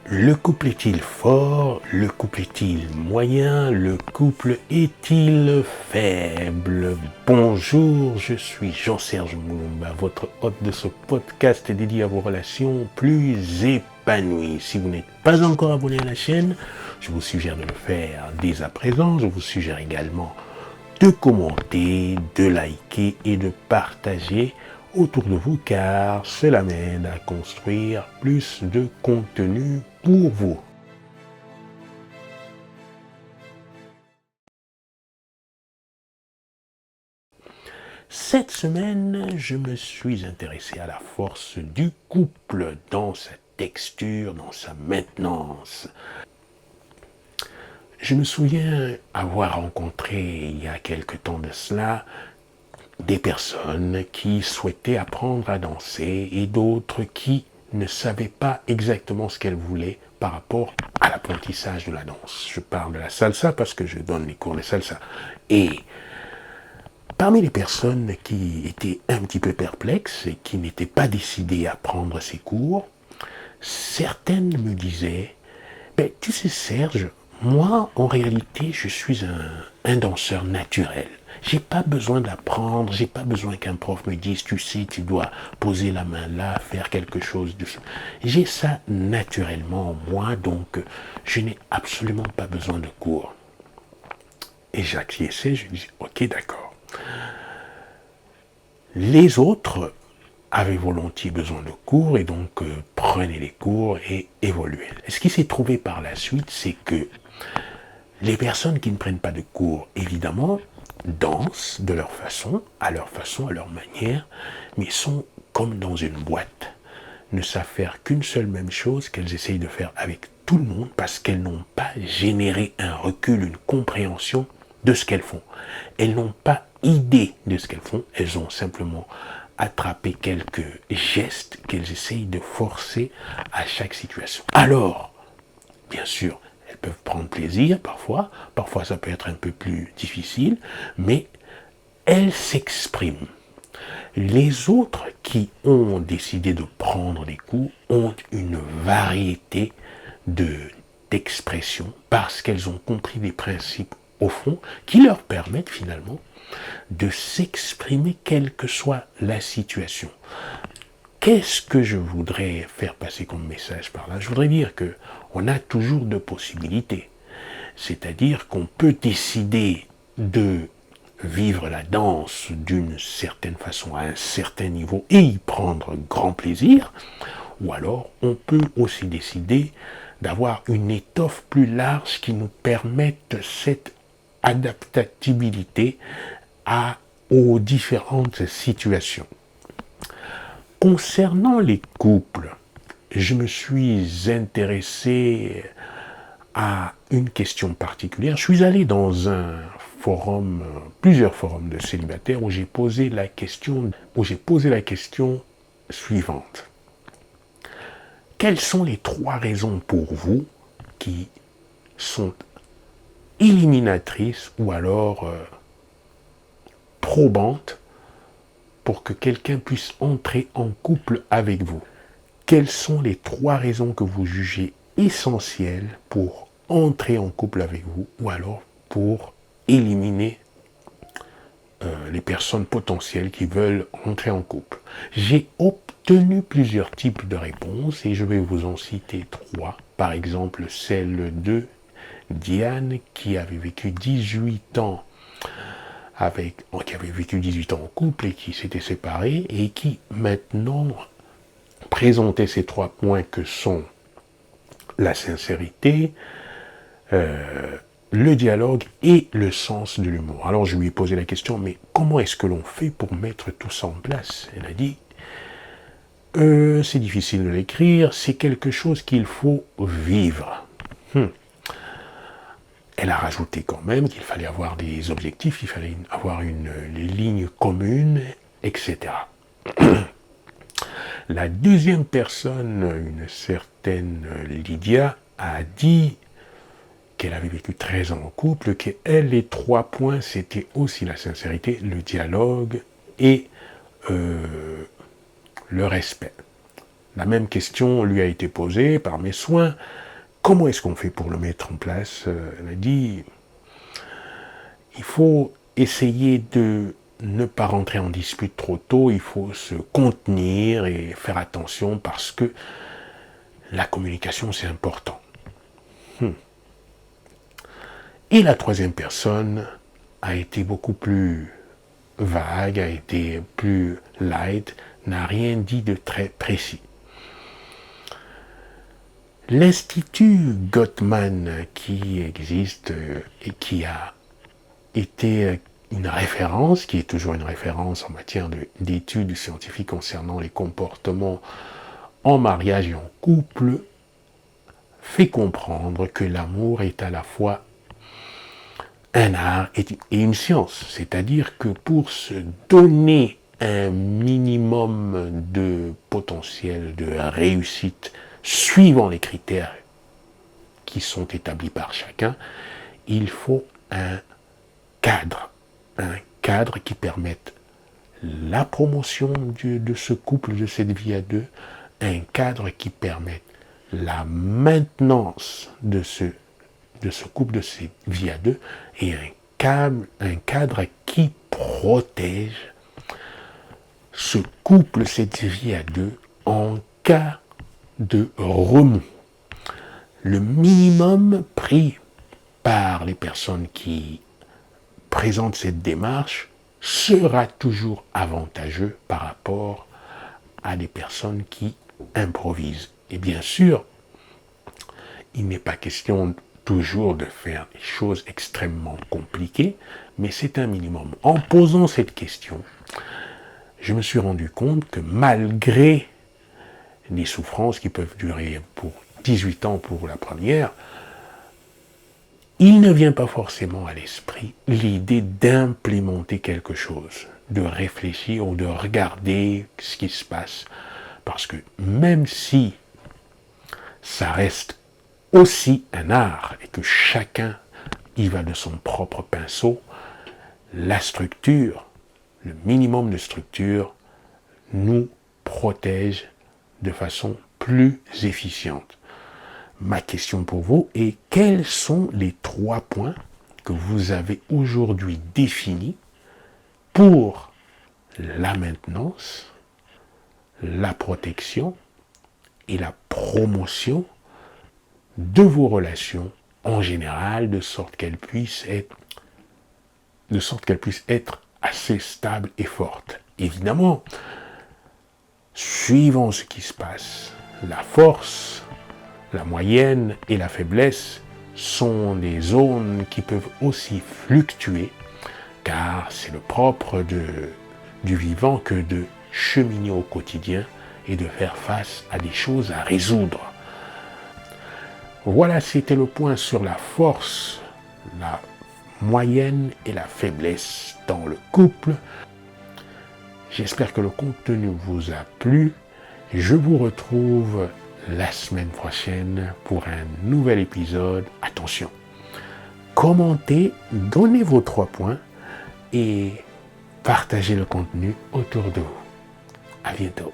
Le couple est-il fort? Le couple est-il moyen? Le couple est-il faible? Bonjour, je suis Jean-Serge Moulumba, votre hôte de ce podcast dédié à vos relations plus épanouies. Si vous n'êtes pas encore abonné à la chaîne, je vous suggère de le faire dès à présent. Je vous suggère également de commenter, de liker et de partager autour de vous car cela m'aide à construire plus de contenu pour vous. Cette semaine, je me suis intéressé à la force du couple dans sa texture, dans sa maintenance. Je me souviens avoir rencontré il y a quelque temps de cela des personnes qui souhaitaient apprendre à danser et d'autres qui ne savaient pas exactement ce qu'elles voulaient par rapport à l'apprentissage de la danse. Je parle de la salsa parce que je donne les cours de salsa. Et parmi les personnes qui étaient un petit peu perplexes et qui n'étaient pas décidées à prendre ces cours, certaines me disaient « Tu sais Serge, moi en réalité je suis un danseur naturel. J'ai pas besoin d'apprendre, j'ai pas besoin qu'un prof me dise, tu sais, tu dois poser la main là, faire quelque chose de ça. J'ai ça naturellement en moi, donc je n'ai absolument pas besoin de cours. » Et j'acquiesçais, je dis, ok, d'accord. Les autres avaient volontiers besoin de cours et donc prenaient les cours et évoluaient. Et ce qui s'est trouvé par la suite, c'est que les personnes qui ne prennent pas de cours, évidemment, dansent de leur façon, à leur manière, mais sont comme dans une boîte, ne savent faire qu'une seule même chose qu'elles essayent de faire avec tout le monde parce qu'elles n'ont pas généré un recul, une compréhension de ce qu'elles font. Elles n'ont pas idée de ce qu'elles font, elles ont simplement attrapé quelques gestes qu'elles essayent de forcer à chaque situation. Alors, bien sûr, elles peuvent prendre plaisir parfois ça peut être un peu plus difficile, mais elles s'expriment. Les autres qui ont décidé de prendre des cours ont une variété d'expressions parce qu'elles ont compris des principes au fond qui leur permettent finalement de s'exprimer quelle que soit la situation. Qu'est-ce que je voudrais faire passer comme message par là? Je voudrais dire qu'on a toujours deux possibilités. C'est-à-dire qu'on peut décider de vivre la danse d'une certaine façon, à un certain niveau, et y prendre grand plaisir, ou alors on peut aussi décider d'avoir une étoffe plus large qui nous permette cette adaptabilité aux différentes situations. Concernant les couples, je me suis intéressé à une question particulière. Je suis allé dans plusieurs forums de célibataires où j'ai posé la question suivante. Quelles sont les 3 raisons pour vous qui sont éliminatrices ou alors probantes pour que quelqu'un puisse entrer en couple avec vous? Quelles sont les 3 raisons que vous jugez essentielles pour entrer en couple avec vous ou alors pour éliminer les personnes potentielles qui veulent entrer en couple? J'ai obtenu plusieurs types de réponses et je vais vous en citer 3. Par exemple, celle de Diane qui avait vécu 18 ans en couple et qui s'était séparée et qui maintenant présentait ces 3 points que sont la sincérité, le dialogue et le sens de l'humour. Alors je lui ai posé la question, mais comment est-ce que l'on fait pour mettre tout ça en place? Elle a dit, c'est difficile de l'écrire, c'est quelque chose qu'il faut vivre. Elle a rajouté quand même qu'il fallait avoir des objectifs, il fallait avoir une ligne commune, etc. La deuxième personne, une certaine Lydia, a dit qu'elle avait vécu 13 ans en couple, qu'elle, les 3 points, c'était aussi la sincérité, le dialogue et le respect. La même question lui a été posée par mes soins. Comment est-ce qu'on fait pour le mettre en place? Elle a dit, il faut essayer de ne pas rentrer en dispute trop tôt, il faut se contenir et faire attention parce que la communication, c'est important. Et la troisième personne a été beaucoup plus vague, a été plus light, n'a rien dit de très précis. L'Institut Gottman qui existe et qui a été une référence, qui est toujours une référence en matière d'études scientifiques concernant les comportements en mariage et en couple, fait comprendre que l'amour est à la fois un art et une science. C'est-à-dire que pour se donner un minimum de potentiel de réussite suivant les critères qui sont établis par chacun, il faut un cadre qui permette la promotion de ce couple, de cette vie à deux, un cadre qui permette la maintenance de ce couple, de cette vie à deux, et un cadre qui protège ce couple, cette vie à deux, en cas de remous. Le minimum pris par les personnes qui présentent cette démarche sera toujours avantageux par rapport à des personnes qui improvisent. Et bien sûr, il n'est pas question toujours de faire des choses extrêmement compliquées, mais c'est un minimum. En posant cette question, je me suis rendu compte que malgré les souffrances qui peuvent durer pour 18 ans pour la première, il ne vient pas forcément à l'esprit l'idée d'implémenter quelque chose, de réfléchir ou de regarder ce qui se passe. Parce que même si ça reste aussi un art et que chacun y va de son propre pinceau, la structure, le minimum de structure, nous protège de façon plus efficiente. Ma question pour vous est, quels sont les 3 points que vous avez aujourd'hui définis pour la maintenance, la protection et la promotion de vos relations en général, de sorte qu'elles puissent être assez stables et fortes. Évidemment, suivant ce qui se passe, la force, la moyenne et la faiblesse sont des zones qui peuvent aussi fluctuer, car c'est le propre du vivant que de cheminer au quotidien et de faire face à des choses à résoudre. Voilà, c'était le point sur la force, la moyenne et la faiblesse dans le couple. J'espère que le contenu vous a plu. Je vous retrouve la semaine prochaine pour un nouvel épisode. Attention, commentez, donnez vos 3 points et partagez le contenu autour de vous. À bientôt.